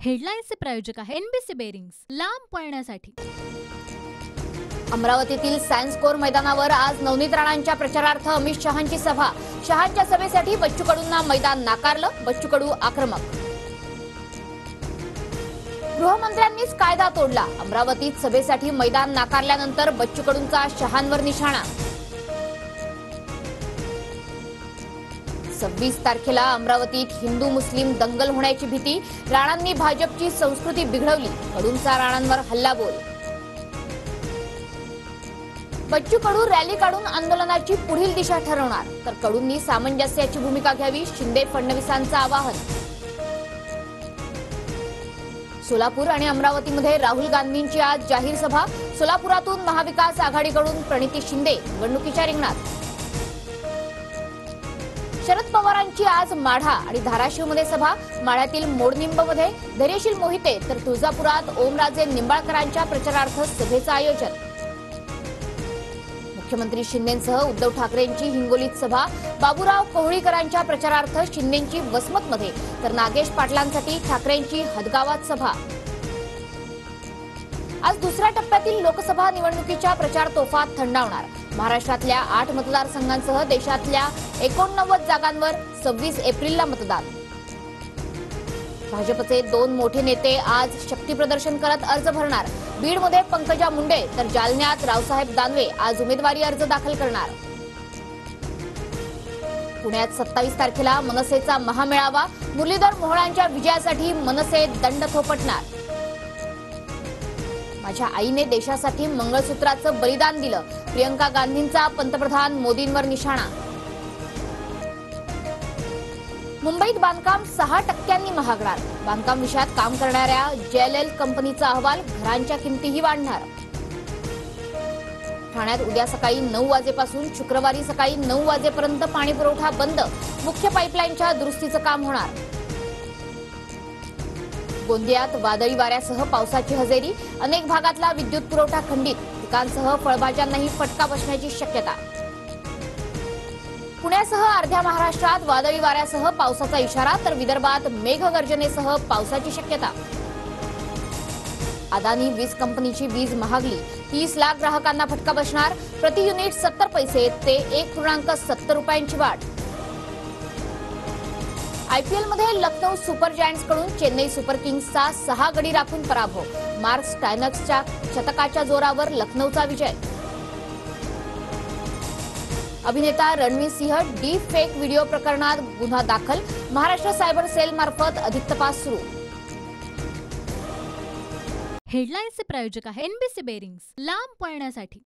हेडलाईन्सचे प्रायोजक आहे NBC bearings, लांब पळण्यासाठी। अमरावतीतील सायन्स कोर मैदानावर आज नवनीत राणांच्या प्रचारार्थ अमित शहांची सभा। शहांच्या सभेसाठी बच्चू कडूंना मैदान नाकारलं, बच्चू कडू आक्रमक। गृहमंत्र्यांनीच कायदा तोडला, अमरावतीत सभेसाठी मैदान नाकारल्यानंतर बच्चू कडूंचा शहांवर निशाणा। 26 तारखेला अमरावतीत हिंदू मुस्लिम दंगल होण्याची भीती, राणांनी भाजपची संस्कृती बिघडवली, कडूंचा राणांवर हल्लाबोल। बच्चू कडू रॅली काढून आंदोलनाची पुढील दिशा ठरवणार, तर कडूंनी सामंजस्याची भूमिका घ्यावी, शिंदे फडणवीसांचं आवाहन। सोलापूर आणि अमरावतीमध्ये राहुल गांधींची आज जाहीर सभा। सोलापुरातून महाविकास आघाडीकडून प्रणिती शिंदे निवडणुकीच्या रिंगणात। शरद पवारांची आज माढा आणि धाराशिवमध्ये सभा। माढ्यातील मोडनिंबमध्ये धैर्यशील मोहिते, तर तुळजापुरात ओमराजे निंबाळकरांच्या प्रचारार्थ सभेचं आयोजन। मुख्यमंत्री शिंदेंसह उद्धव ठाकरेंची हिंगोलीत सभा। बाबूराव कोहळीकरांच्या प्रचारार्थ शिंदेंची वसमतमध्ये, तर नागेश पाटलांसाठी ठाकरेंची हदगावात सभा। आज दुसऱ्या टप्प्यातील लोकसभा निवडणुकीच्या प्रचार तोफा थंडावणार। महाराष्ट्रातल्या 8 मतदारसंघांसह देशातल्या 89 जागांवर 26 एप्रिलला मतदान। भाजपचे 2 मोठे नेते आज शक्ती प्रदर्शन करत अर्ज भरणार। बीडमध्ये पंकजा मुंडे, तर जालन्यात रावसाहेब दानवे आज उमेदवारी अर्ज दाखल करणार। पुण्यात 27 तारखेला मनसेचा महामेळावा। मुरलीधर मोहोळांच्या विजयासाठी मनसे दंड थोपटणार। माझ्या आईने देशासाठी मंगळसूत्राचं बलिदान दिलं, प्रियंका गांधींचा पंतप्रधान मोदींवर निशाणा। मुंबईत बांधकाम 6% महागणार। बांधकाम विषयात काम करणाऱ्या JLL कंपनीचा अहवाल, घरांच्या किमतीही वाढणार। ठाण्यात उद्या सकाळी 9 वाजेपासून शुक्रवारी सकाळी 9 वाजेपर्यंत पाणी पुरवठा बंद, मुख्य पाईपलाईनच्या दुरुस्तीचं काम होणार। गोंदियात वादळी वाऱ्यासह पावसाची हजेरी, अनेक भागातला विद्युत पुरवठा खंडित, पिकांसह फळभाज्यांनाही फटका बसण्याची शक्यता। पुण्यासह अर्ध्या महाराष्ट्रात वादळी वाऱ्यासह पावसाचा इशारा, तर विदर्भात मेघगर्जनेसह पावसाची शक्यता। अदानी वीज कंपनीची वीज महागली, 30 लाख ग्राहकांना फटका बसणार, प्रति युनिट 70 पैसे ते 1.70 रुपयांची वाढ। आयपीएलमध्ये लखनौ सुपर जायंट्सकडून चेन्नई सुपर किंग्सचा 6 गडी राखून पराभव, मार्क स्टायनक्सच्या शतकाच्या जोरावर लखनौचा विजय। अभिनेता रणवीर सिंह डीप फेक व्हिडिओ प्रकरणात गुन्हा दाखल, महाराष्ट्र सायबर सेल मार्फत अधिक तपास सुरू। हेडलाईन्सचे प्रायोजक आहे एनबीसी बेरिंग्स, लांब पळण्यासाठी।